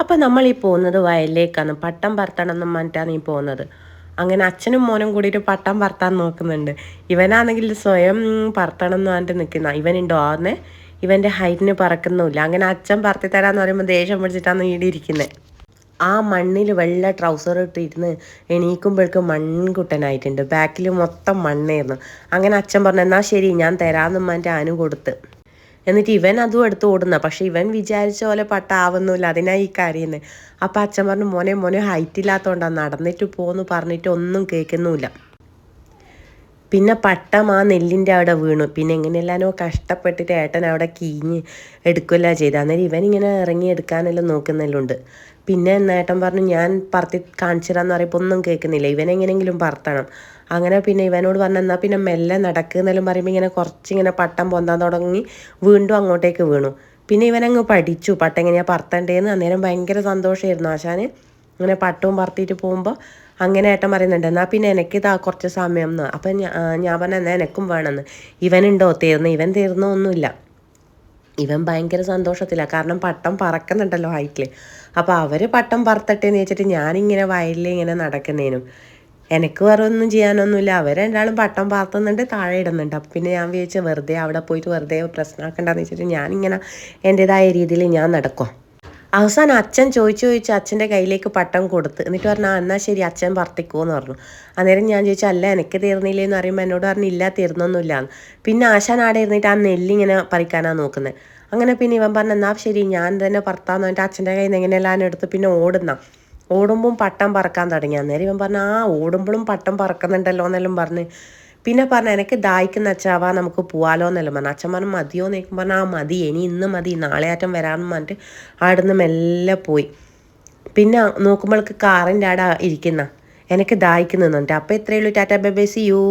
അപ്പം നമ്മൾ ഈ പോകുന്നത് വയലിലേക്കാണ്. പട്ടം പറത്തണം എന്നും പറഞ്ഞിട്ടാണ് ഈ പോകുന്നത്. അങ്ങനെ അച്ഛനും മോനും കൂടിയിട്ട് പട്ടം പറത്താൻ നോക്കുന്നുണ്ട്. ഇവനാണെങ്കിൽ സ്വയം പറത്തണം എന്ന് പറഞ്ഞിട്ട് നിൽക്കുന്ന ഇവനുണ്ടോ ആന്ന് ഇവൻ്റെ ഹൈറ്റിന് പറക്കുന്നുമില്ല. അങ്ങനെ അച്ഛൻ പറത്തി തരാമെന്ന് പറയുമ്പോൾ ദേഷ്യം പിടിച്ചിട്ടാണ് ഈടിയിരിക്കുന്നത്. ആ മണ്ണിൽ വെള്ള ട്രൗസർ ഇട്ടിരുന്ന് എണീക്കുമ്പോഴേക്കും മൺകുട്ടനായിട്ടുണ്ട്. ബാക്കിൽ മൊത്തം മണ്ണായിരുന്നു. അങ്ങനെ അച്ഛൻ പറഞ്ഞു എന്നാൽ ശരി ഞാൻ തരാമെന്നും പറഞ്ഞിട്ട് അനു കൊടുത്ത്. എന്നിട്ട് ഇവൻ അതും എടുത്ത് ഓടുന്ന. പക്ഷെ ഇവൻ വിചാരിച്ച പോലെ പട്ട ആവുന്നില്ല. അതിനായി ഈ കരയുന്നത്. അപ്പം അച്ഛൻ പറഞ്ഞു മോനെ മോനെ ഹൈറ്റ് ഇല്ലാത്തതുകൊണ്ടാണ് നടന്നിട്ട് പോന്ന് പറഞ്ഞിട്ട് ഒന്നും കേൾക്കുന്നുമില്ല. പിന്നെ പട്ടം ആ നെല്ലിൻ്റെ അവിടെ വീണു. പിന്നെ എങ്ങനെയെല്ലാനോ കഷ്ടപ്പെട്ടിട്ട് ഏട്ടൻ അവിടെ കീഞ്ഞ് എടുക്കുകയല്ല ചെയ്ത്. അന്നേരം ഇവനിങ്ങനെ ഇറങ്ങി എടുക്കാനെല്ലാം നോക്കുന്നെല്ലാം. പിന്നെ ഏട്ടൻ പറഞ്ഞു ഞാൻ പറത്തി കാണിച്ചു തരാമെന്ന് പറയുമ്പോൾ ഒന്നും കേൾക്കുന്നില്ല. ഇവനെങ്ങനെയെങ്കിലും പറത്തണം. അങ്ങനെ പിന്നെ ഇവനോട് പറഞ്ഞു എന്നാൽ പിന്നെ മെല്ലെ നടക്കുന്നെല്ലാം പറയുമ്പോൾ ഇങ്ങനെ കുറച്ചിങ്ങനെ പട്ടം പൊന്താൻ തുടങ്ങി വീണ്ടും അങ്ങോട്ടേക്ക് വീണു. പിന്നെ ഇവനങ്ങ് പഠിച്ചു പട്ടം എങ്ങനെയാണ് പറത്തേണ്ടതെന്ന്. അന്നേരം ഭയങ്കര സന്തോഷമായിരുന്നു ആശാന് ഇങ്ങനെ പട്ടവും പറത്തിയിട്ട് പോകുമ്പോൾ. അങ്ങനെ ഏട്ടൻ പറയുന്നുണ്ട് എന്നാൽ പിന്നെ എനിക്ക് ഇതാ കുറച്ച് സമയം എന്ന്. അപ്പം ഞാൻ പറഞ്ഞ എന്നാൽ എനിക്കും വേണമെന്ന്. ഇവനുണ്ടോ തീർന്ന്? ഇവൻ തീർന്നൊന്നുമില്ല. ഇവൻ ഭയങ്കര സന്തോഷത്തിലാണ്. കാരണം പട്ടം പറക്കുന്നുണ്ടല്ലോ ഹൈറ്റിൽ. അപ്പോൾ അവർ പട്ടം പറത്തട്ടെ എന്ന് വെച്ചിട്ട് ഞാനിങ്ങനെ വയലിൽ ഇങ്ങനെ നടക്കുന്നതിനും എനിക്ക് വേറെ ഒന്നും ചെയ്യാനൊന്നുമില്ല. അവർ രണ്ടാളും പട്ടം പറത്തുന്നുണ്ട്, താഴെ ഇടുന്നുണ്ട്. അപ്പം പിന്നെ ഞാൻ വിചാരിച്ചു വെറുതെ അവിടെ പോയിട്ട് വെറുതെ പ്രശ്നമാക്കണ്ടെന്ന് വെച്ചിട്ട് ഞാനിങ്ങനെ എൻ്റെതായ രീതിയിൽ ഞാൻ നടക്കും. അവസാനം അച്ഛൻ ചോദിച്ച് അച്ഛൻ്റെ കയ്യിലേക്ക് പട്ടം കൊടുത്ത്. എന്നിട്ട് പറഞ്ഞു എന്നാൽ ശരി അച്ഛൻ പറത്തിക്കോന്ന് പറഞ്ഞു. അന്നേരം ഞാൻ ചോദിച്ചു അല്ല എനിക്ക് തീർന്നില്ലേന്ന് പറയുമ്പോൾ എന്നോട് പറഞ്ഞു ഇല്ല തീർന്നൊന്നുമില്ലാന്ന്. പിന്നെ ആശാൻ ആടെ ഇരുന്നിട്ട് ആ നെല്ലിങ്ങനെ പറിക്കാനാണ് നോക്കുന്നത്. അങ്ങനെ പിന്നെ ഇവൻ പറഞ്ഞു എന്നാൽ ശരി ഞാൻ തന്നെ പറത്താന്ന് പറഞ്ഞിട്ട് അച്ഛൻ്റെ കയ്യിൽ നിന്ന് എങ്ങനെയെല്ലാം എടുത്ത് പിന്നെ ഓടുമ്പം പട്ടം പറക്കാൻ തുടങ്ങി. അന്നേരം ഇവൻ പറഞ്ഞു ഓടുമ്പോഴും പട്ടം പറക്കുന്നുണ്ടല്ലോ എന്നെല്ലാം പറഞ്ഞ്. പിന്നെ പറഞ്ഞു എനിക്ക് ദാഹിക്കുന്ന അച്ഛാവാ നമുക്ക് പോവാലോ എന്നെല്ലാം പറഞ്ഞു. അച്ഛൻ പറഞ്ഞു മതിയോ എന്ന് ചോദിക്കുമ്പോൾ പറഞ്ഞു മതി ഇനി ഇന്ന് മതി നാളെ ആറ്റം വരാമെന്ന് പറഞ്ഞിട്ട് ആടുന്ന് മെല്ലെ പോയി. പിന്നെ നോക്കുമ്പോൾക്ക് കാറിൻ്റെ ആടെ ഇരിക്കുന്ന എനിക്ക് ദാഹിക്കുന്നു എന്നിട്ട്. അപ്പോൾ ഇത്രയേ ഉള്ളൂ. Tata bye bye see U.